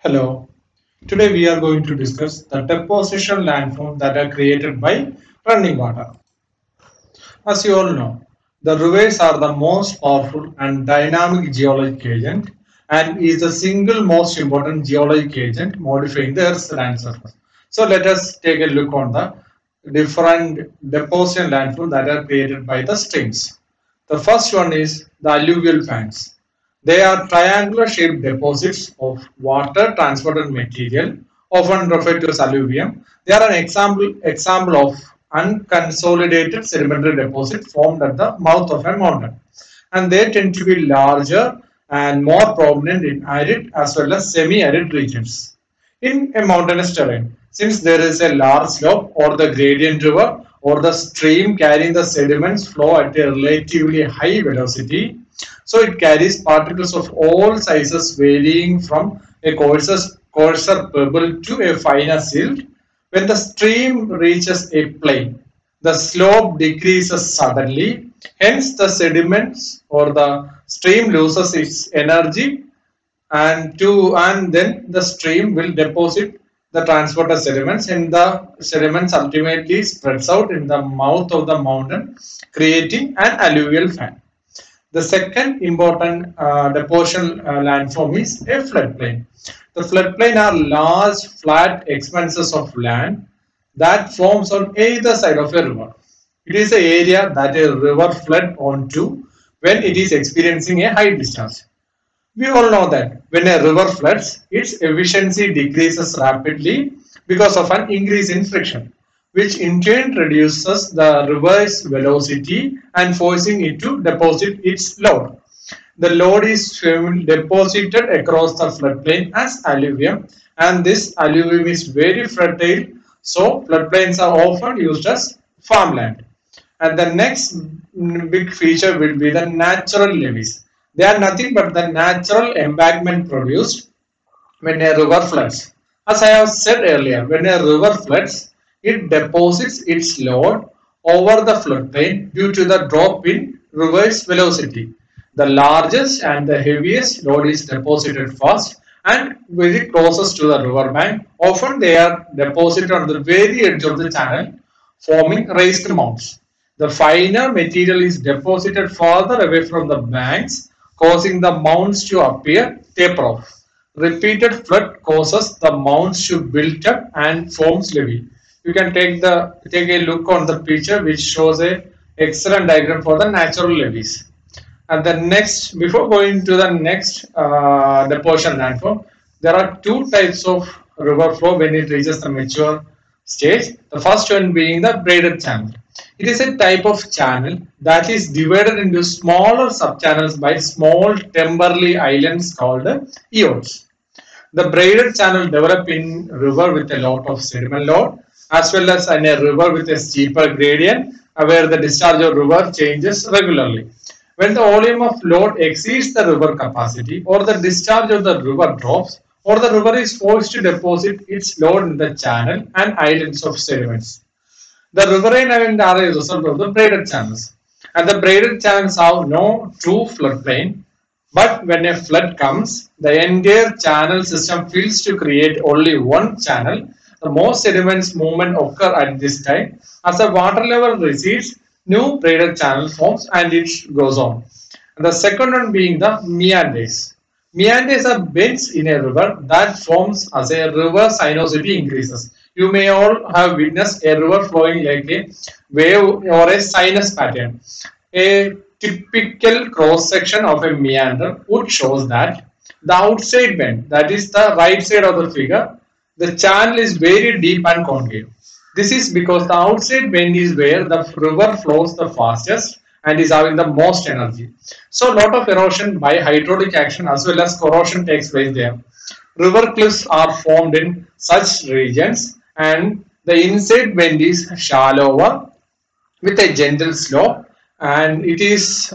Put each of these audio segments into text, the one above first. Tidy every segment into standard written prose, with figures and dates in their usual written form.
Hello. Today we are going to discuss the deposition landforms that are created by running water. As you all know, the rivers are the most powerful and dynamic geologic agent and is the single most important geologic agent modifying the Earth's land surface. So let us take a look on the different deposition landforms that are created by the streams. The first one is the alluvial fans. They are triangular shaped deposits of water transported material, often referred to as alluvium. They are an example of unconsolidated sedimentary deposit formed at the mouth of a mountain. And they tend to be larger and more prominent in arid as well as semi-arid regions. In a mountainous terrain, since there is a large slope or the gradient river or the stream carrying the sediments flow at a relatively high velocity, so it carries particles of all sizes varying from a coarser pebble to a finer silt. When the stream reaches a plain, the slope decreases suddenly, hence the sediments or the stream loses its energy and then the stream will deposit the transported sediments and the sediments ultimately spreads out in the mouth of the mountain, creating an alluvial fan. The second important deposition landform is a floodplain. The floodplain are large flat expanses of land that forms on either side of a river. It is the area that a river flood onto when it is experiencing a high discharge. We all know that when a river floods, its efficiency decreases rapidly because of an increase in friction, which in turn reduces the river's velocity and forcing it to deposit its load. The load is deposited across the floodplain as alluvium, and this alluvium is very fertile, so floodplains are often used as farmland. And the next big feature will be the natural levees. They are nothing but the natural embankment produced when a river floods. As I have said earlier, when a river floods, it deposits its load over the floodplain due to the drop in river's velocity. The largest and the heaviest load is deposited first and very closest to the river bank. Often they are deposited on the very edge of the channel, forming raised mounds. The finer material is deposited farther away from the banks, causing the mounds to appear taper off. Repeated flood causes the mounds to build up and forms levee. You can take a look on the picture which shows a excellent diagram for the natural levees. And the next, before going to the next deposition landform, there are two types of river flow when it reaches the mature stage. The first one being the braided channel. It is a type of channel that is divided into smaller subchannels by small timberly islands called eyots. The braided channel develop in river with a lot of sediment load as well as in a river with a steeper gradient where the discharge of river changes regularly. When the volume of load exceeds the river capacity or the discharge of the river drops or the river is forced to deposit its load in the channel and islands of sediments. The riverine islands are a result of the braided channels, and the braided channels have no true floodplain. But when a flood comes, the entire channel system fills to create only one channel. The most sediments movement occur at this time. As the water level recedes, new braided channel forms and it goes on. And the second one being the meanders. Meanders are bends in a river that forms as a river sinuosity increases. You may all have witnessed a river flowing like a wave or a sinus pattern. A typical cross section of a meander would shows that the outside bend, that is the right side of the figure, the channel is very deep and concave. This is because the outside bend is where the river flows the fastest and is having the most energy. So a lot of erosion by hydraulic action as well as corrosion takes place there. River cliffs are formed in such regions and the inside bend is shallower with a gentle slope, and it is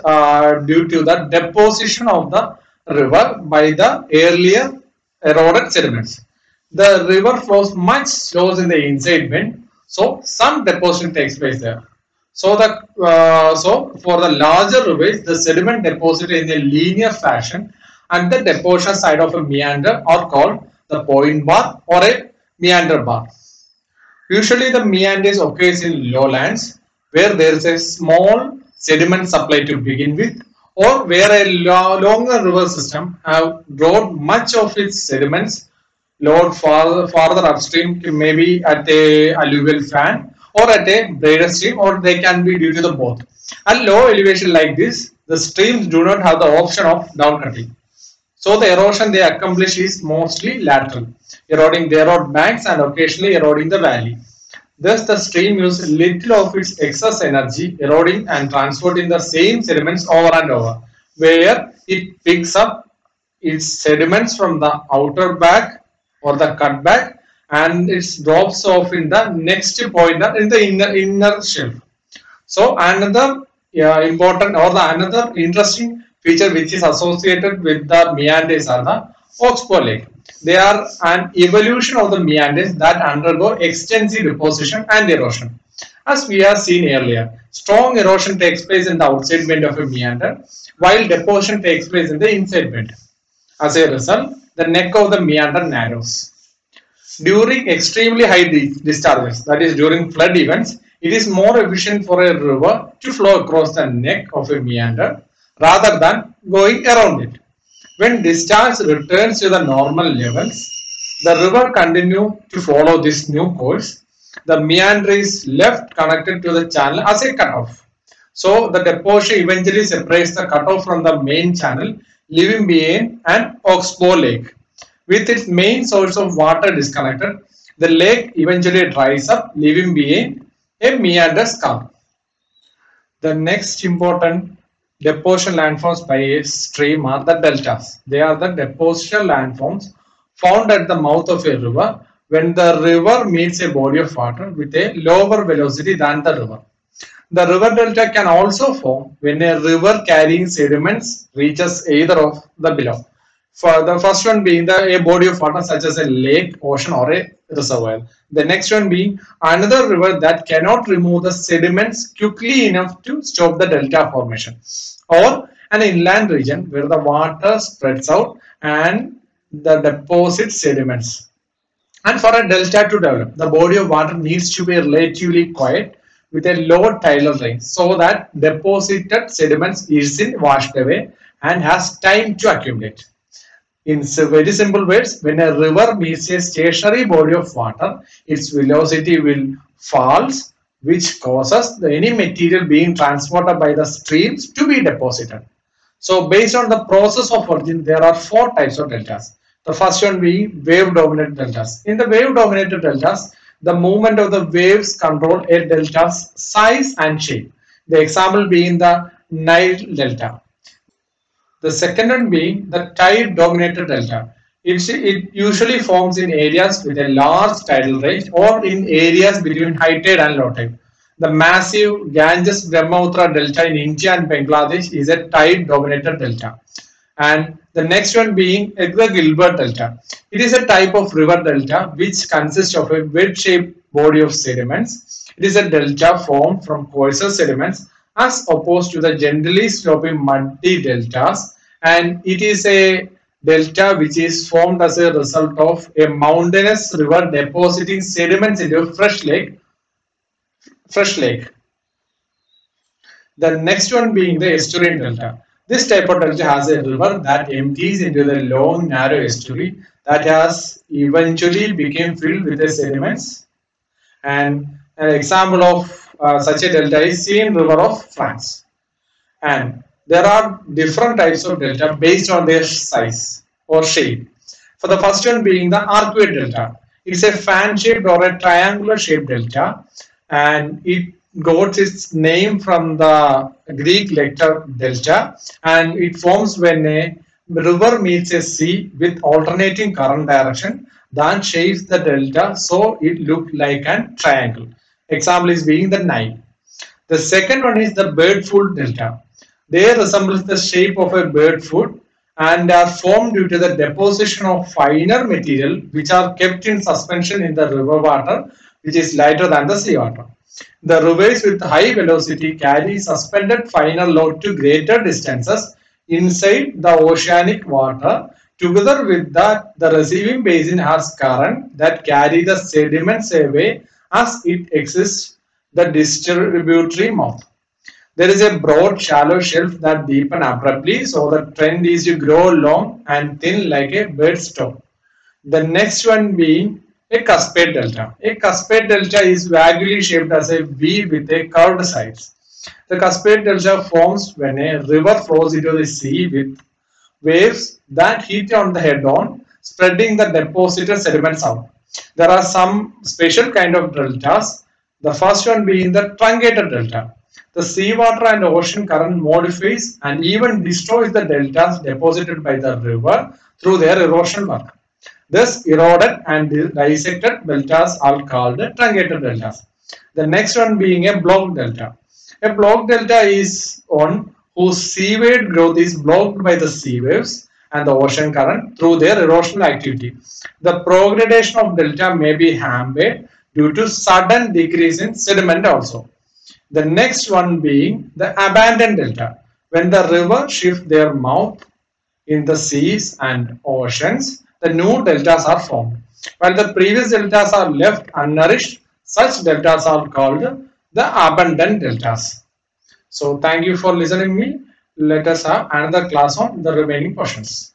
due to the deposition of the river by the earlier eroded sediments. The river flows much slower in the inside bend, so some deposition takes place there. So for the larger rivers, the sediment deposited in a linear fashion and the deposition side of a meander are called the point bar or a meander bar. Usually the meanders occurs in lowlands where there is a small sediment supply to begin with, or where a longer river system have brought much of its sediments load farther upstream, maybe at a alluvial fan or at a braided stream, or they can be due to the both. At low elevation like this, the streams do not have the option of down cutting. So the erosion they accomplish is mostly lateral, eroding the road banks and occasionally eroding the valley. Thus, the stream uses little of its excess energy eroding and transporting the same sediments over and over, where it picks up its sediments from the outer back or the cutback and it drops off in the next point in the inner shelf. So another important or the another interesting feature which is associated with the meanders are the oxbow lake. They are an evolution of the meanders that undergo extensive deposition and erosion. As we have seen earlier, strong erosion takes place in the outside bend of a meander, while deposition takes place in the inside bend. As a result, the neck of the meander narrows. During extremely high discharges, that is during flood events, it is more efficient for a river to flow across the neck of a meander rather than going around it. When discharge returns to the normal levels, the river continues to follow this new course. The meander is left connected to the channel as a cutoff. So the deposition eventually separates the cutoff from the main channel, leaving behind an oxbow lake. With its main source of water disconnected, the lake eventually dries up, leaving behind a meander scar. The next important deposition landforms by a stream are the deltas. They are the depositional landforms found at the mouth of a river when the river meets a body of water with a lower velocity than the river. The river delta can also form when a river carrying sediments reaches either of the below. For the first one being a body of water such as a lake, ocean or a reservoir. The next one being another river that cannot remove the sediments quickly enough to stop the delta formation, or an inland region where the water spreads out and the deposits sediments. And for a delta to develop, the body of water needs to be relatively quiet with a low tidal range so that deposited sediments isn't washed away and has time to accumulate. In very simple words, when a river meets a stationary body of water, its velocity will falls, which causes any material being transported by the streams to be deposited. So based on the process of origin, there are four types of deltas. The first one being wave-dominated deltas. In the wave-dominated deltas, the movement of the waves control a delta's size and shape. The example being the Nile Delta. The second one being the tide-dominated delta. It usually forms in areas with a large tidal range or in areas between high tide and low tide. The massive Ganges-Brahmaputra delta in India and Bangladesh is a tide-dominated delta. And the next one being the Gilbert Delta. It is a type of river delta which consists of a wedge-shaped body of sediments. It is a delta formed from coarser sediments as opposed to the generally sloping muddy deltas, and it is a delta which is formed as a result of a mountainous river depositing sediments into a fresh lake. The next one being the estuarine delta. This type of delta has a river that empties into the long narrow estuary that has eventually become filled with the sediments, and an example of such a delta is Seine River of France. And there are different types of delta based on their size or shape. For the first one being the arcuate delta. It's a fan-shaped or a triangular shaped delta, and it got its name from the Greek letter delta, and it forms when a river meets a sea with alternating current direction that shapes the delta so it looks like a triangle. Example is being the Nile. The second one is the bird foot delta. They resemble the shape of a bird foot and are formed due to the deposition of finer material which are kept in suspension in the river water, which is lighter than the seawater. The rivers with high velocity carry suspended finer load to greater distances inside the oceanic water, Together with that, the receiving basin has current that carry the sediments away as it exits the distributary mouth. There is a broad, shallow shelf that deepen abruptly, so the trend is to grow long and thin like a bird's toe. The next one being a cuspate delta. A cuspate delta is vaguely shaped as a V with a curved sides. The cuspate delta forms when a river flows into the sea with waves that hit on the head-on, spreading the deposited sediments out. There are some special kind of deltas. The first one being the truncated delta. The seawater and ocean current modifies and even destroys the deltas deposited by the river through their erosion work. Thus, eroded and dissected deltas are called truncated deltas. The next one being a block delta. A block delta is one whose seaward growth is blocked by the sea waves and the ocean current through their erosional activity. The progradation of delta may be hampered due to sudden decrease in sediment also. The next one being the abandoned delta. When the river shift their mouth in the seas and oceans, the new deltas are formed. While the previous deltas are left unnourished, such deltas are called the abundant deltas. So thank you for listening me. Let us have another class on the remaining portions.